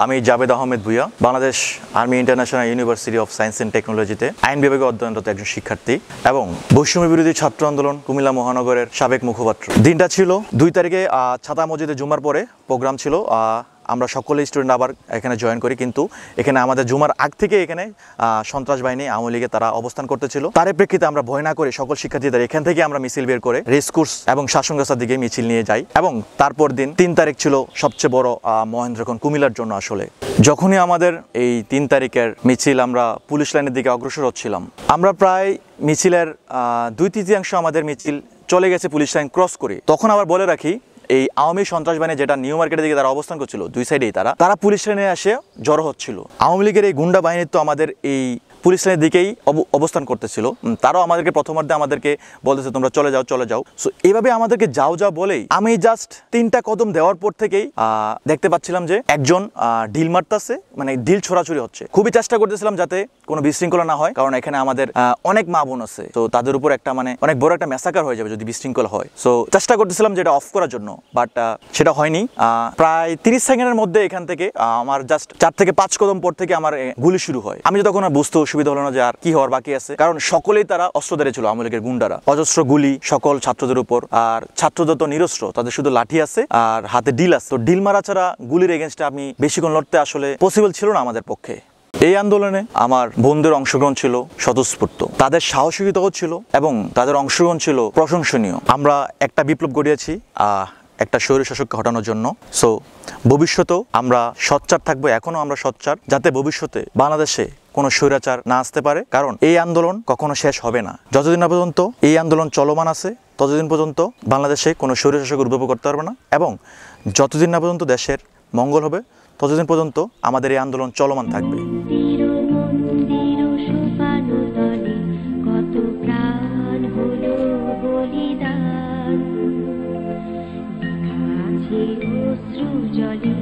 আমি Jabed Ahmed Bhuiya, Bangladesh army international university of science and টেকনোলজিতে আইন বিভাগে অধ্যয়নরত একজন শিক্ষার্থী এবং বৈষম্য বিরোধী ছাত্র আন্দোলন কুমিল্লা মহানগরের সাবেক মুখপাত্র। দিনটা ছিল 2 তারিখে ছাতা মসজিদে জুমার পরে প্রোগ্রাম ছিল। আমরা সকলে স্টুডেন্ট আবার এখানে জয়েন করি, কিন্তু এখানে আমাদের জুমার আগ থেকে এখানে সন্ত্রাস বাহিনী আওয়ামী লীগে তারা অবস্থান করতেছিল। তার প্রেক্ষিতে আমরা ভয় না করে সকল শিক্ষার্থীদের এখান থেকে আমরা মিছিল বের করে রেসকোর্স এবং শাসনগাছার দিকে মিছিল নিয়ে যাই। এবং তারপর দিন 3 তারিখ ছিল সবচেয়ে বড় মহেন্দ্রক্ষণ কুমিল্লার জন্য। আসলে যখনই আমাদের এই 3 তারিখের মিছিল আমরা পুলিশ লাইনের দিকে অগ্রসর হচ্ছিলাম, আমরা প্রায় মিছিলের 2/3 আমাদের মিছিল চলে গেছে পুলিশ লাইন ক্রস করে। তখন আবার বলে রাখি, এই আওয়ামী সন্ত্রাস বাহিনী যেটা নিউ মার্কেটের দিকে তারা অবস্থান করছিল, 2 সাইডেই তারা পুলিশ লাইনে এসে জড়ো হচ্ছিল। আওয়ামী লীগের এই গুন্ডা বাহিনী তো আমাদের এই পুলিশ লাইনের দিকেই অবস্থান করতেছিল। তারাও আমাদেরকে প্রথমার্ধে আমাদেরকে বলতেছে তোমরা চলে যাও। সো এইভাবে আমাদেরকে যাও বলেই আমি জাস্ট 3টা কদম দেওয়ার পর থেকেই দেখতে পাচ্ছিলাম যে একজন ঢিল মারতেছে, মানে ঢিল ছোড়াছুড়ি হচ্ছে। খুবই চেষ্টা করতেছিলাম যাতে কোনো বিশৃঙ্খলা না হয়, কারণ এখানে আমাদের অনেক মা বোন আছে, তো তাদের উপর একটা অনেক বড় একটা ম্যাসাকার হয়ে যাবে যদি বিশৃঙ্খলা হয়। সো চেষ্টা করতেছিলাম যেটা অফ করার জন্য, বাট সেটা হয়নি। প্রায় 30 সেকেন্ডের মধ্যে এখান থেকে আমার জাস্ট 4 থেকে 5 কদম পর থেকে আমার গুলি শুরু হয়। আমি তখন বুঝতে অসুবিধা হলো না যে আর কি হওয়ার বাকি আছে, কারণ সকলেই তারা অস্ত্রধারী ছিল। আওয়ামী লীগের গুন্ডারা অজস্র গুলি সকল ছাত্রদের উপর, আর ছাত্রদের তো নিরস্ত্র, তাদের শুধু লাঠি আছে আর হাতে ডিল আছে। তো ডিল মারা ছাড়া গুলির এগেনস্টে আমি বেশিক্ষণ লড়তে আসলে পসিবল ছিল না আমাদের পক্ষে। এই আন্দোলনে আমার বন্ধুদের অংশগ্রহণ ছিল স্বতঃস্ফূর্ত, তাদের সাহসিকতাও ছিল এবং তাদের অংশগ্রহণ ছিল প্রশংসনীয়। আমরা একটা বিপ্লব গড়িয়েছি একটা স্বৈরশাসককে হটানোর জন্য। সো ভবিষ্যতেও আমরা সোচ্চার থাকবো, এখনো আমরা সোচ্চার, যাতে ভবিষ্যতে বাংলাদেশে কোনো স্বৈরাচার না আসতে পারে, কারণ এই আন্দোলন কখনো শেষ হবে না। যতদিন না পর্যন্ত এই আন্দোলন চলমান আছে, ততদিন পর্যন্ত বাংলাদেশে কোনো স্বৈরশাসক উদ্ভব করতে পারবে না, এবং যতদিন না পর্যন্ত দেশের মঙ্গল হবে, ততদিন পর্যন্ত আমাদের এই আন্দোলন চলমান থাকবে। অশ্রু জলে